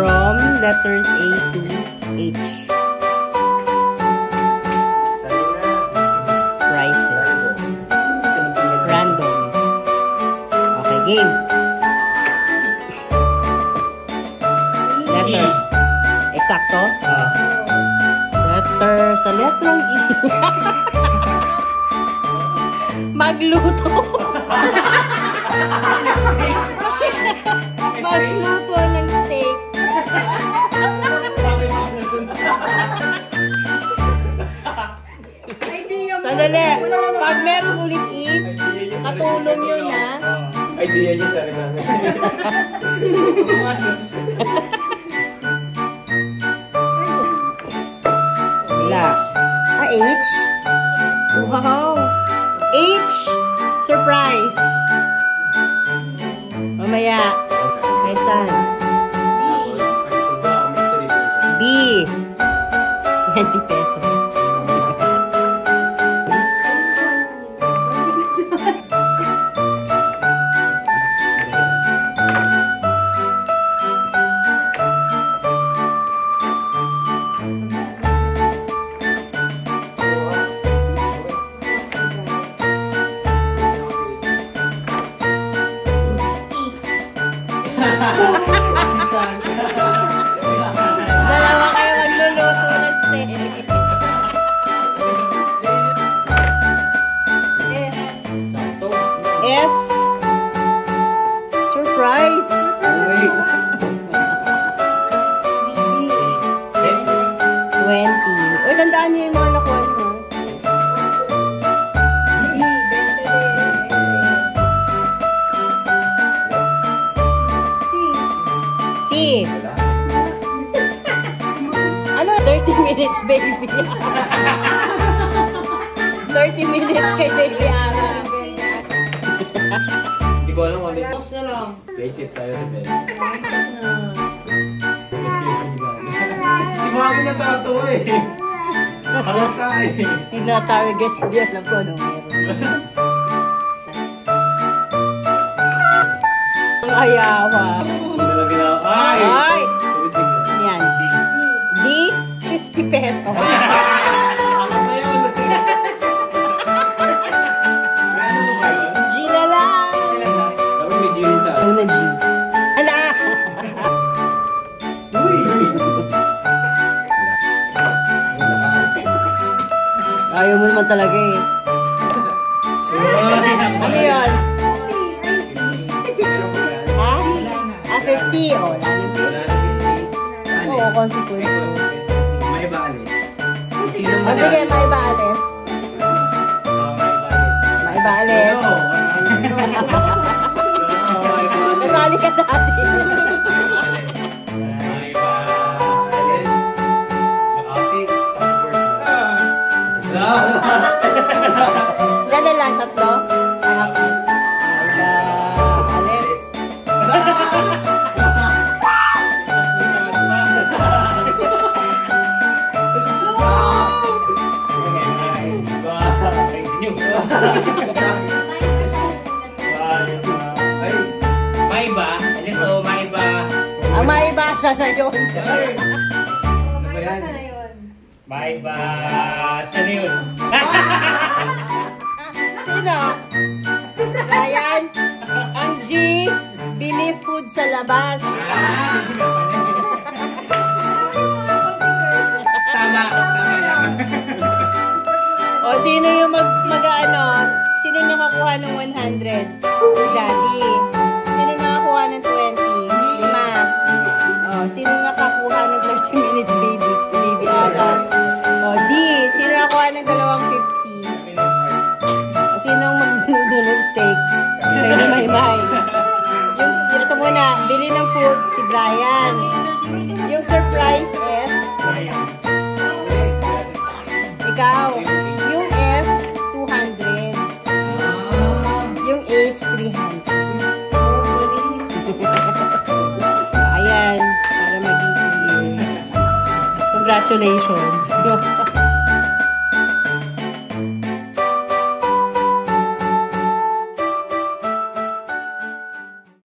From letters A to H. Prices. Random. Okay, game. Letter. Eksakto? Letter. Sa letrang E. Magluto. Magluto ng steak. Sandali. Pag meron ulit E, katulong yun, ha? Idea niya sa rin namin. Wala. H? Wow. H. Surprise. Mamaya. Saan? B. 20 pesos. Dalawa kayo magluluto ng steak. F. Surprise. 20. Uy, tandaan niyo yung mga nakuha niyo. C. Ano? 30 minutes, baby. 30 minutes kay baby Ara. Hindi ko alam kung ano. Tapos na lang. Place it tayo sa bed. Si Mami natato eh. Harap ka eh. Tina-target. Hindi alam ko anong meron. Ang ayawa. Ay! Yan. D. 50 pesos. G na lang. Dapat may G rin sa Ano na G? Ala! Ayaw mo naman talaga eh. Ano yun? Ha? 50. O, lalim. Oo, consequence. May baalis. O, sige, may baalis. May baalis. Kasali ka dati. Ilan na lang? Tatlo? Ay, apat. Baalis. May ba? So, may ba? Ang maiba siya na yun. May ba? Siya na yun. Sino? Ayan. Ang G, bili food sa labas. Tama. Tama lang. O, sino yung mag-ano? Sino nakakuha ng 100? Daddy. Sino nakakuha ng 20? Lima. O, sino nakakuha ng 30 minutes, baby? Baby Ara. O, D. Sino nakakuha ng 250? O, sino magluto ng steak? May may. Ito muna, bili ng food si Brian. Yung surprise F. Ikaw. Yung F, 200. Yung H, 300. Ayan, para magiging. Congratulations.